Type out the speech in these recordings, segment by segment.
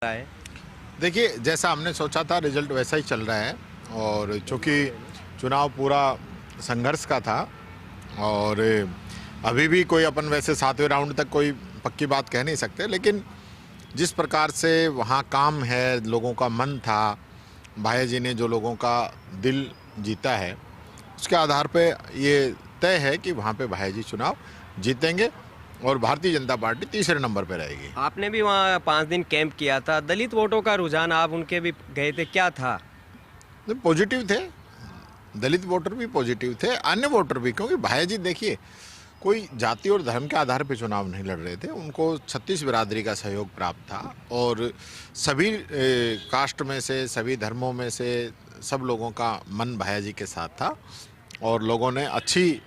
रहा है। देखिए, जैसा हमने सोचा था रिजल्ट वैसा ही चल रहा है। और चूँकि चुनाव पूरा संघर्ष का था और अभी भी कोई अपन वैसे 7वें राउंड तक कोई पक्की बात कह नहीं सकते, लेकिन जिस प्रकार से वहाँ काम है, लोगों का मन था, भाया जी ने जो लोगों का दिल जीता है, उसके आधार पे ये तय है कि वहाँ पे भाया जी चुनाव जीतेंगे और भारतीय जनता पार्टी तीसरे नंबर पे रहेगी। आपने भी वहाँ 5 दिन कैंप किया था, दलित वोटों का रुझान आप उनके भी गए थे, क्या था? पॉजिटिव थे, दलित वोटर भी पॉजिटिव थे, अन्य वोटर भी, क्योंकि भाया जी देखिए कोई जाति और धर्म के आधार पर चुनाव नहीं लड़ रहे थे। उनको 36 बिरादरी का सहयोग प्राप्त था और सभी कास्ट में से, सभी धर्मों में से सब लोगों का मन भाया जी के साथ था और लोगों ने अच्छी,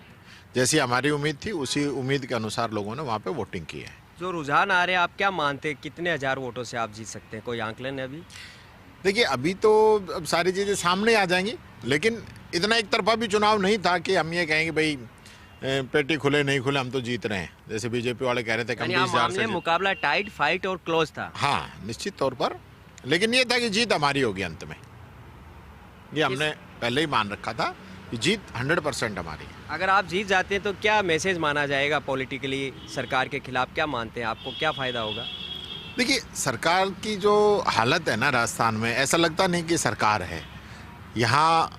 जैसी हमारी उम्मीद थी उसी उम्मीद के अनुसार लोगों ने वहाँ पे वोटिंग की है। जो रुझान आ रहे हैं, आप क्या मानते हैं कितने हजार वोटों से आप जीत सकते हैं? कोई आंकलन है अभी? देखिए, अभी तो अब सारी चीज़ें सामने आ जाएंगी, लेकिन इतना एक तरफा भी चुनाव नहीं था कि हम ये कहेंगे भाई पेटी खुले नहीं खुले हम तो जीत रहे हैं, जैसे बीजेपी वाले कह रहे थे। यानी मामले मुकाबला टाइट, फाइट और क्लोज था। हाँ, निश्चित तौर पर, लेकिन ये था कि जीत हमारी होगी अंत में। ये हमने पहले ही मान रखा था कि जीत 100% हमारी है। अगर आप जीत जाते हैं तो क्या मैसेज माना जाएगा पॉलिटिकली सरकार के खिलाफ? क्या मानते हैं, आपको क्या फायदा होगा? देखिए, सरकार की जो हालत है ना राजस्थान में, ऐसा लगता नहीं कि सरकार है। यहाँ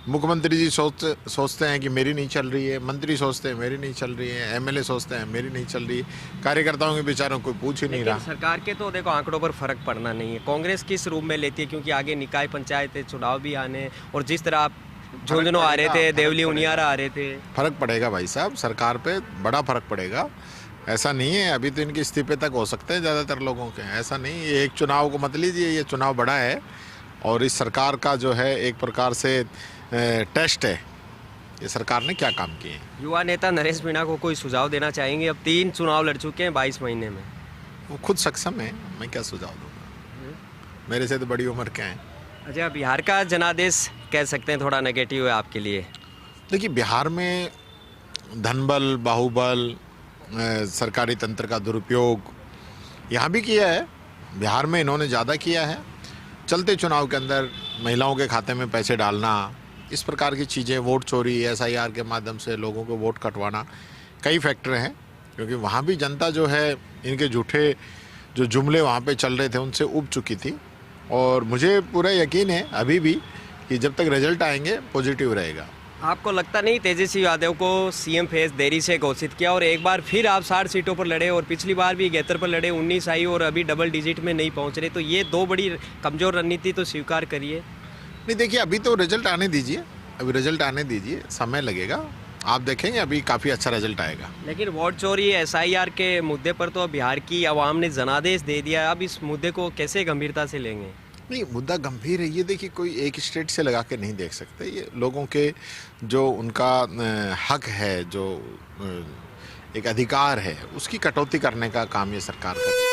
मुख्यमंत्री जी सोचते हैं कि मेरी नहीं चल रही है, मंत्री सोचते हैं मेरी नहीं चल रही है, एमएलए सोचते हैं मेरी नहीं चल रही है, कार्यकर्ताओं के बेचारों को पूछ ही नहीं रहा। सरकार के तो देखो आंकड़ों पर फर्क पड़ना नहीं है। कांग्रेस किस रूप में लेती है, क्योंकि आगे निकाय पंचायत चुनाव भी आने, और जिस तरह आप झुंझुनू आ रहे थे, देवली उनियारा आ रहे थे। फर्क पड़ेगा भाई साहब, सरकार पे बड़ा फर्क पड़ेगा। ऐसा नहीं है, अभी तो इनके इस्तीफे तक हो सकते हैं ज़्यादातर लोगों के। ऐसा नहीं, ये एक चुनाव को मत लीजिए, ये चुनाव बड़ा है और इस सरकार का जो है एक प्रकार से टेस्ट है, ये सरकार ने क्या काम किए। युवा नेता नरेश मीणा को कोई सुझाव देना चाहेंगे? अब 3 चुनाव लड़ चुके हैं 22 महीने में। वो खुद सक्षम है, मैं क्या सुझाव दूँगा, मेरे से तो बड़ी उम्र के हैं। अच्छा, बिहार का जनादेश कह सकते हैं थोड़ा नेगेटिव है आपके लिए? देखिए, बिहार में धनबल, बाहुबल, सरकारी तंत्र का दुरुपयोग यहाँ भी किया है। बिहार में इन्होंने ज़्यादा किया है। चलते चुनाव के अंदर महिलाओं के खाते में पैसे डालना, इस प्रकार की चीज़ें, वोट चोरी, एसआईआर के माध्यम से लोगों को वोट कटवाना, कई फैक्टर हैं। क्योंकि वहाँ भी जनता जो है इनके झूठे जो जुमले वहाँ पे चल रहे थे उनसे उब चुकी थी और मुझे पूरा यकीन है अभी भी कि जब तक रिजल्ट आएंगे पॉजिटिव रहेगा। आपको लगता नहीं तेजस्वी यादव को सीएम फेस देरी से घोषित किया और एक बार फिर आप 60 सीटों पर लड़े और पिछली बार भी 71 पर लड़े, 19 आई और अभी डबल डिजिट में नहीं पहुंच रहे, तो ये 2 बड़ी कमजोर रणनीति तो स्वीकार करिए। नहीं, देखिए, अभी तो रिजल्ट आने दीजिए, अभी रिजल्ट आने दीजिए, समय लगेगा, आप देखेंगे अभी काफ़ी अच्छा रिजल्ट आएगा। लेकिन वोट चोरी, एसआईआर के मुद्दे पर तो बिहार की आवाम ने जनादेश दे दिया, अब इस मुद्दे को कैसे गंभीरता से लेंगे? नहीं, मुद्दा गंभीर है ये। देखिए, कोई एक स्टेट से लगा के नहीं देख सकते। ये लोगों के जो उनका हक है, जो एक अधिकार है, उसकी कटौती करने का काम ये सरकार करती है।